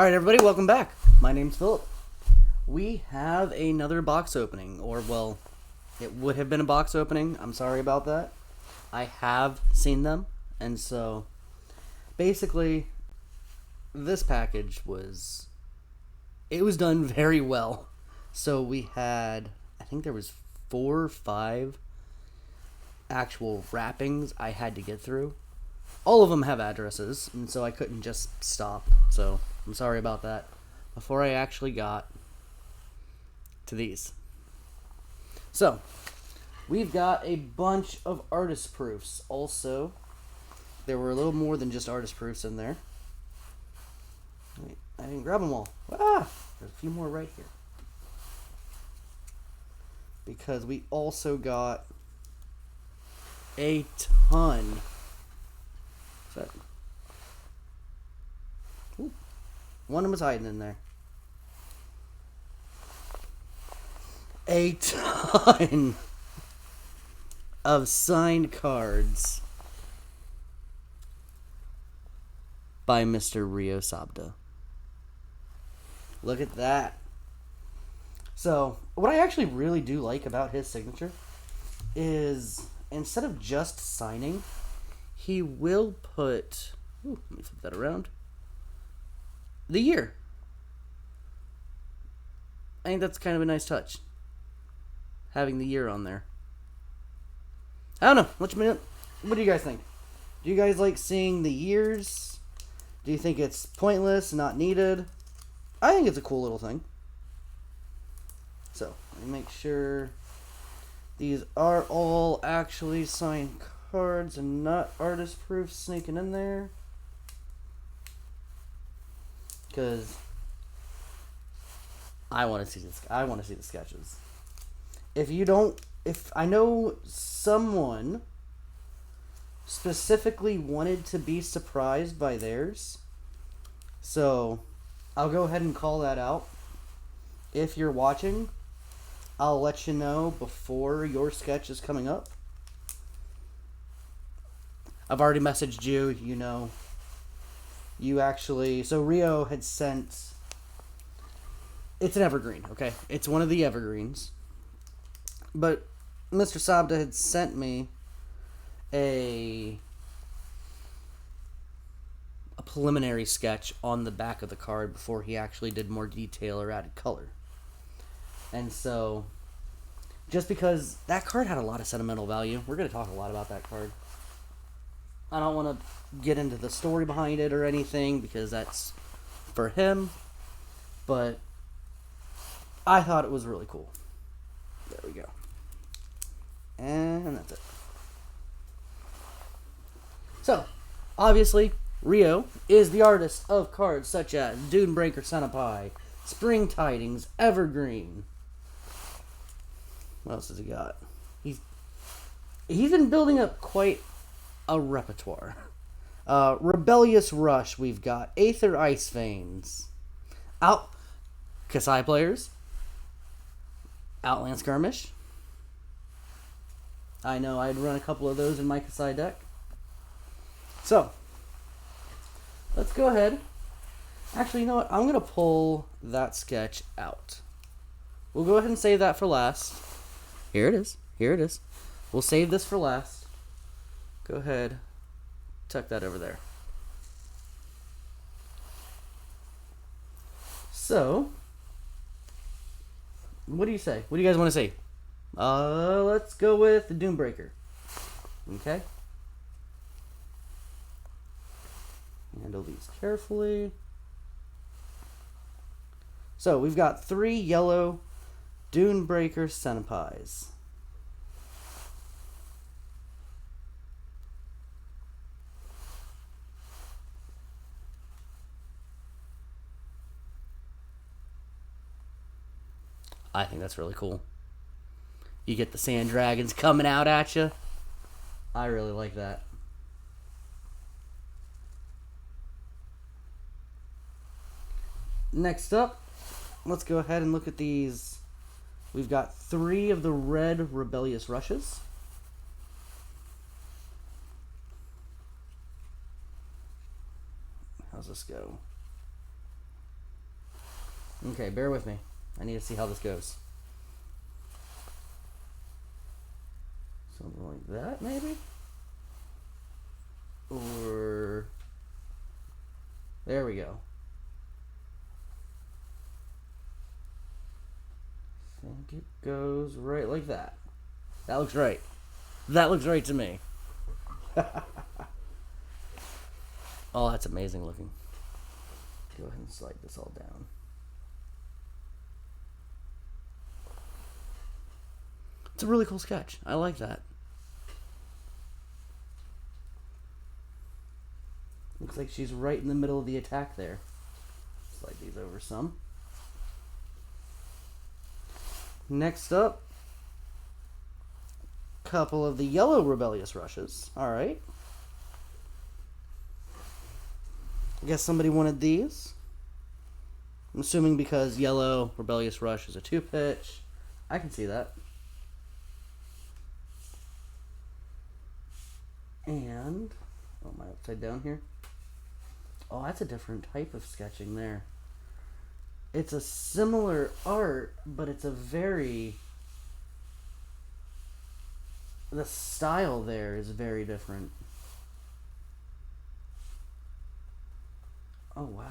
Alright everybody, welcome back. My name's Philip. We have another box opening, or well, it would have been a box opening. I'm sorry about that. I have seen them, and so basically this package was done very well. So we had, I think there was 4 or 5 actual wrappings I had to get through. All of them have addresses, and so I couldn't just stop. So I'm sorry about that. Before I actually got to these. So, we've got a bunch of artist proofs. Also, there were a little more than just artist proofs in there. Wait, I didn't grab them all. Ah! There's a few more right here. Because we also got a ton. Ooh, one of them was hiding in there. A ton of signed cards by Mr. Rio Sabda. Look at that. So, what I actually really do like about his signature is instead of just signing, he will put, let me flip that around, the year. I think that's kind of a nice touch, having the year on there. I don't know. What do you guys think? Do you guys like seeing the years? Do you think it's pointless, not needed? I think it's a cool little thing. So, let me make sure these are all actually signed cards and not artist proofs sneaking in there. Because I want to see this. I want to see the sketches. If I know someone specifically wanted to be surprised by theirs, so I'll go ahead and call that out. If you're watching, I'll let you know before your sketch is coming up. I've already messaged you, you know. You actually, so Rio had sent, it's an evergreen, okay? It's one of the evergreens. But Mr. Sabda had sent me a preliminary sketch on the back of the card before he actually did more detail or added color. And so, just because that card had a lot of sentimental value, we're going to talk a lot about that card. I don't want to get into the story behind it or anything because that's for him, but I thought it was really cool. There we go. And that's it. So, obviously, Rio is the artist of cards such as Dunebreaker Senpai, Spring Tidings, Evergreen. What else has he got? He's been building up quite a repertoire. Rebellious Rush, we've got Aether Ice Veins, Kassai players, Outland Skirmish. I know I'd run a couple of those in my Kassai deck. So, let's go ahead. Actually, you know what? I'm going to pull that sketch out. We'll go ahead and save that for last. Here it is. Here it is. We'll save this for last. Go ahead. Tuck that over there. So, what do you say? What do you guys want to see? Let's go with the Dunebreaker. Okay. Handle these carefully. So, we've got 3 yellow Dunebreaker Senpais. I think that's really cool. You get the sand dragons coming out at you. I really like that. Next up, let's go ahead and look at these. We've got 3 of the red Rebellious Rushes. How's this go? Okay, bear with me. I need to see how this goes. Something like that, maybe? Or... There we go. I think it goes right like that. That looks right. That looks right to me. Oh, that's amazing looking. Go ahead and slide this all down. It's a really cool sketch. I like that. Looks like she's right in the middle of the attack there. Slide these over some. Next up, couple of the yellow rebellious rushes. Alright. I guess somebody wanted these. I'm assuming because yellow rebellious rush is a 2-pitch. I can see that. And, oh, am I upside down here? Oh, that's a different type of sketching there. It's a similar art, but it's a very... The style there is very different. Oh, wow.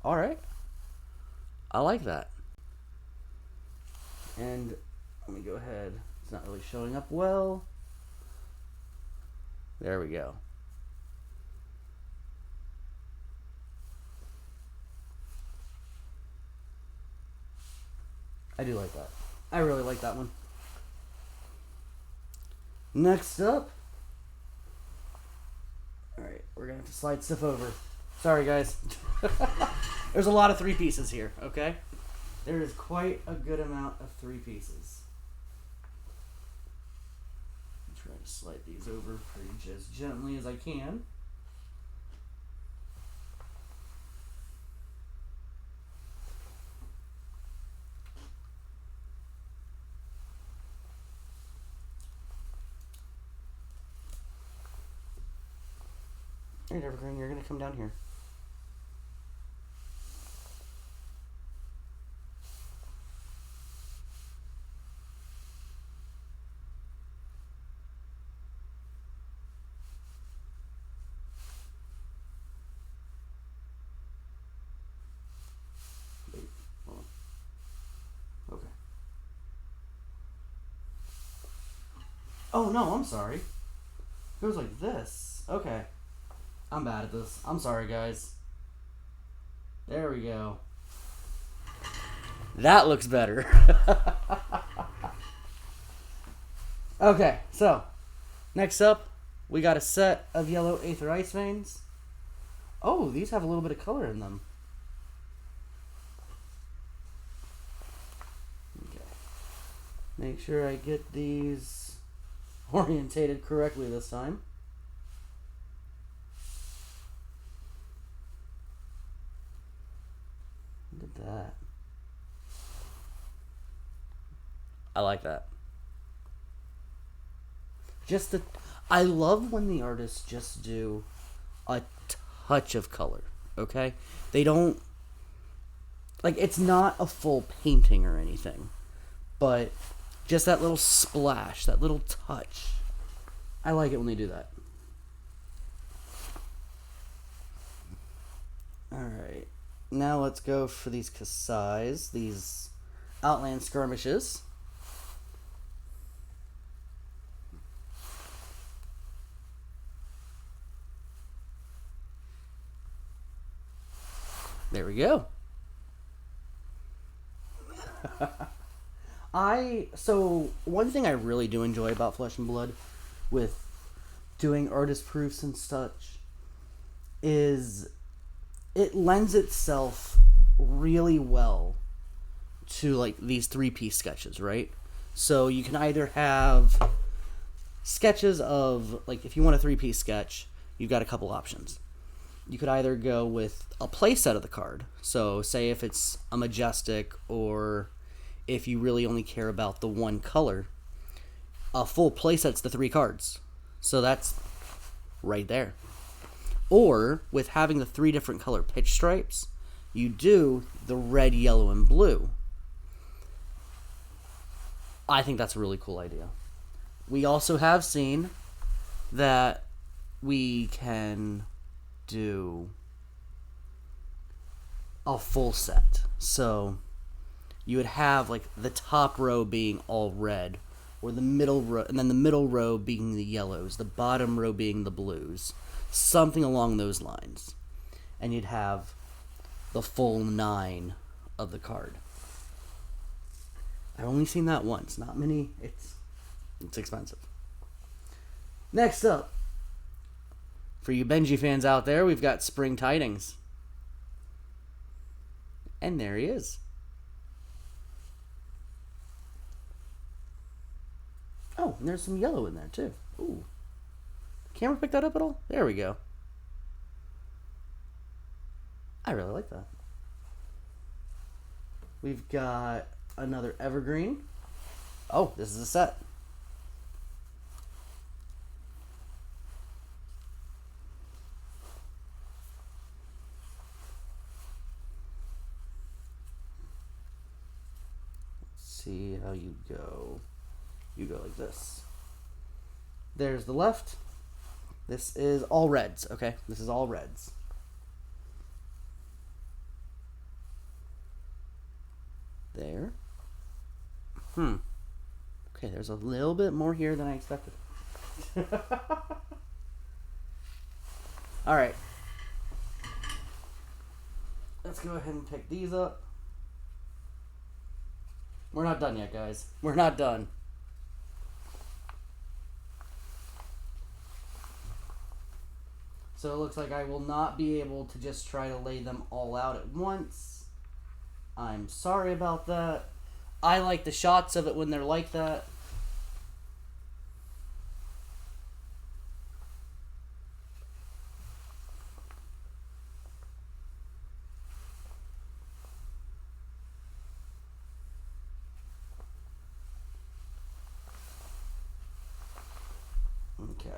Alright. I like that. And let me go ahead. It's not really showing up well. There we go. I do like that. I really like that one. Next up. Alright, we're going to have to slide stuff over. Sorry, guys. There's a lot of 3 pieces here, okay? There is quite a good amount of 3 pieces. Try to slide these over pretty as gently as I can. Alright, Evergreen, you're going to come down here. Oh, no, I'm sorry. It goes like this. Okay. I'm bad at this. I'm sorry, guys. There we go. That looks better. Okay, so next up, we got a set of yellow Aether Ice Veins. Oh, these have a little bit of color in them. Okay. Make sure I get these orientated correctly this time. Look at that. I like that. I love when the artists just do a touch of color, okay? They don't, like, it's not a full painting or anything, but just that little splash, that little touch. I like it when they do that. Alright, now let's go for these Kassais, these Outland Skirmishes. There we go. So one thing I really do enjoy about Flesh and Blood with doing artist proofs and such is it lends itself really well to like these 3-piece sketches, right? So you can either have sketches of, like, if you want a 3-piece sketch, you've got a couple options. You could either go with a play set of the card. So say if it's a Majestic, or if you really only care about the one color, a full playset's the 3 cards. So that's right there. Or with having the 3 different color pitch stripes, you do the red, yellow, and blue. I think that's a really cool idea. We also have seen that we can do a full set. So you would have like the top row being all red, or the middle row, and then the middle row being the yellows, the bottom row being the blues, something along those lines. And you'd have the full 9 of the card. I've only seen that once. Not many. It's expensive. Next up, for you Benji fans out there, we've got Spring Tidings. And there he is. Oh, and there's some yellow in there too. Ooh. Camera pick that up at all? There we go. I really like that. We've got another evergreen. Oh, this is a set. Let's see how you go. You go like this. There's the left. This is all reds, okay? This is all reds. There. Okay, there's a little bit more here than I expected. Alright. Let's go ahead and pick these up. We're not done yet, guys. We're not done. So it looks like I will not be able to just try to lay them all out at once. I'm sorry about that. I like the shots of it when they're like that. Okay.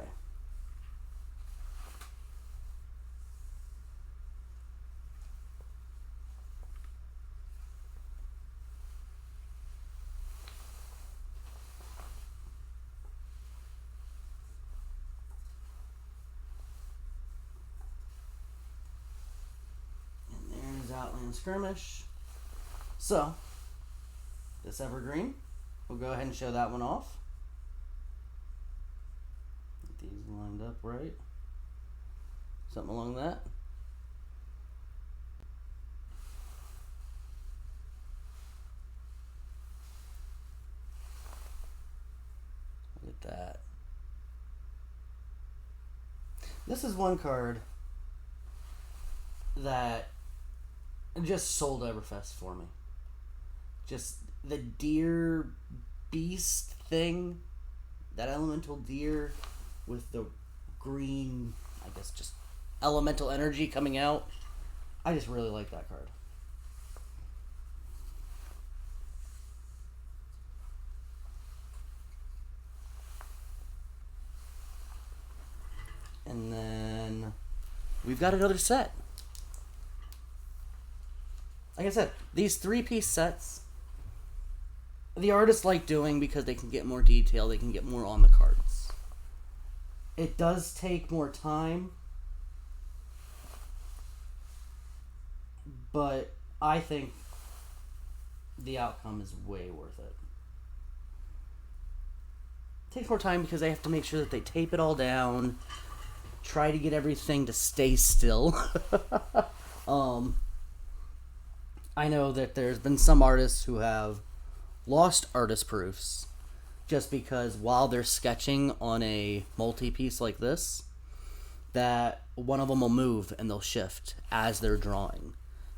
Outland Skirmish. So, this evergreen, we'll go ahead and show that one off. Get these lined up right. Something along that. Look at that. This is one card that just sold Everfest for me. Just the deer beast thing, that elemental deer with the green, I guess just elemental energy coming out. I just really like that card. And then we've got another set. Like I said, these 3-piece sets, the artists like doing because they can get more detail, they can get more on the cards. It does take more time, but I think the outcome is way worth it. It takes more time because they have to make sure that they tape it all down, try to get everything to stay still. I know that there's been some artists who have lost artist proofs just because while they're sketching on a multi-piece like this, that one of them will move and they'll shift as they're drawing.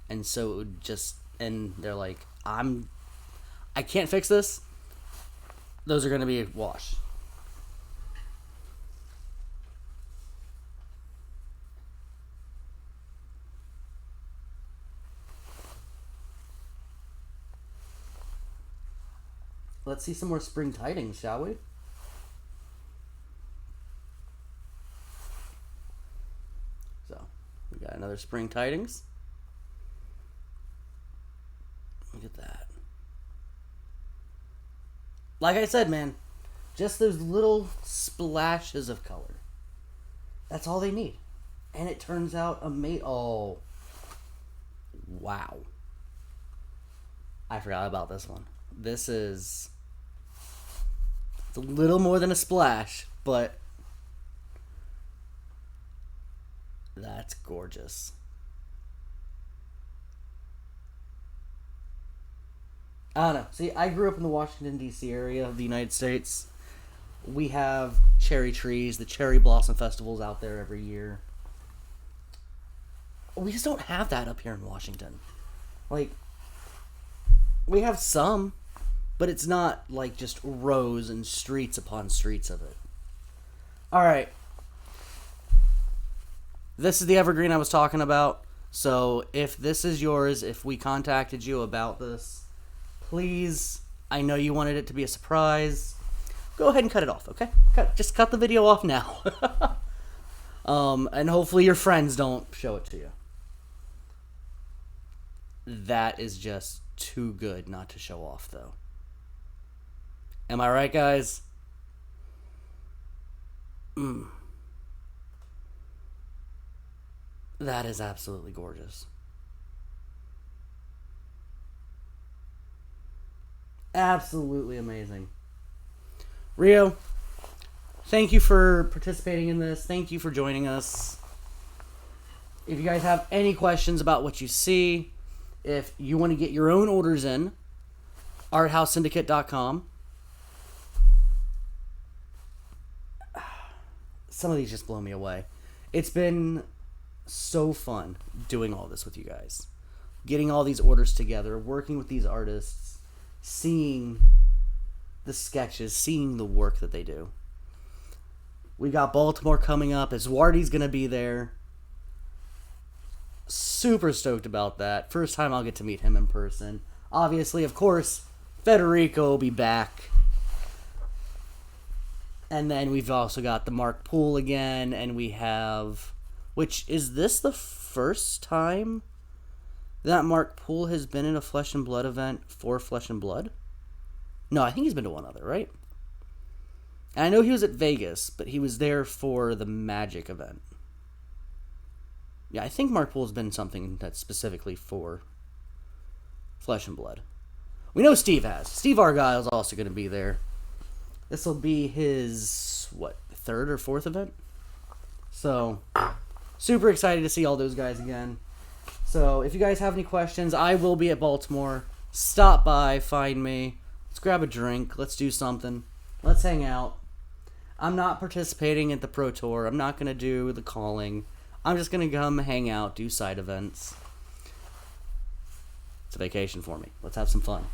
And so it would just, and they're like, I can't fix this. Those are going to be a wash. Let's see some more Spring Tidings, shall we? We got another spring tidings. Look at that. Like I said, man, just those little splashes of color. That's all they need. And it turns out amazing. Oh, wow. I forgot about this one. This is... It's a little more than a splash, but... That's gorgeous. I don't know. See, I grew up in the Washington, D.C. area of the United States. We have cherry trees. The cherry blossom festival's out there every year. We just don't have that up here in Washington. Like, we have some, but it's not like just rows and streets upon streets of it. Alright. This is the evergreen I was talking about. So, if this is yours, if we contacted you about this, please, I know you wanted it to be a surprise. Go ahead and cut it off, okay? Just cut the video off now. And hopefully your friends don't show it to you. That is just too good not to show off, though. Am I right, guys? That is absolutely gorgeous. Absolutely amazing. Rio, thank you for participating in this. Thank you for joining us. If you guys have any questions about what you see, if you want to get your own orders in, arthousesyndicate.com. Some of these just blow me away. It's been so fun doing all this with you guys. Getting all these orders together, working with these artists, seeing the sketches, seeing the work that they do. We got Baltimore coming up. Eduardi's going to be there. Super stoked about that. First time I'll get to meet him in person. Obviously, of course, Federico will be back. And then we've also got the Mark Poole again, and we have... Which, is this the first time that Mark Poole has been in a Flesh and Blood event for Flesh and Blood? No, I think he's been to one other, right? And I know he was at Vegas, but he was there for the Magic event. Yeah, I think Mark Poole's been something that's specifically for Flesh and Blood. We know Steve has. Steve Argyle's also going to be there. This will be his, third or fourth event? So, super excited to see all those guys again. So, if you guys have any questions, I will be at Baltimore. Stop by, find me. Let's grab a drink. Let's do something. Let's hang out. I'm not participating at the Pro Tour. I'm not going to do the calling. I'm just going to come hang out, do side events. It's a vacation for me. Let's have some fun.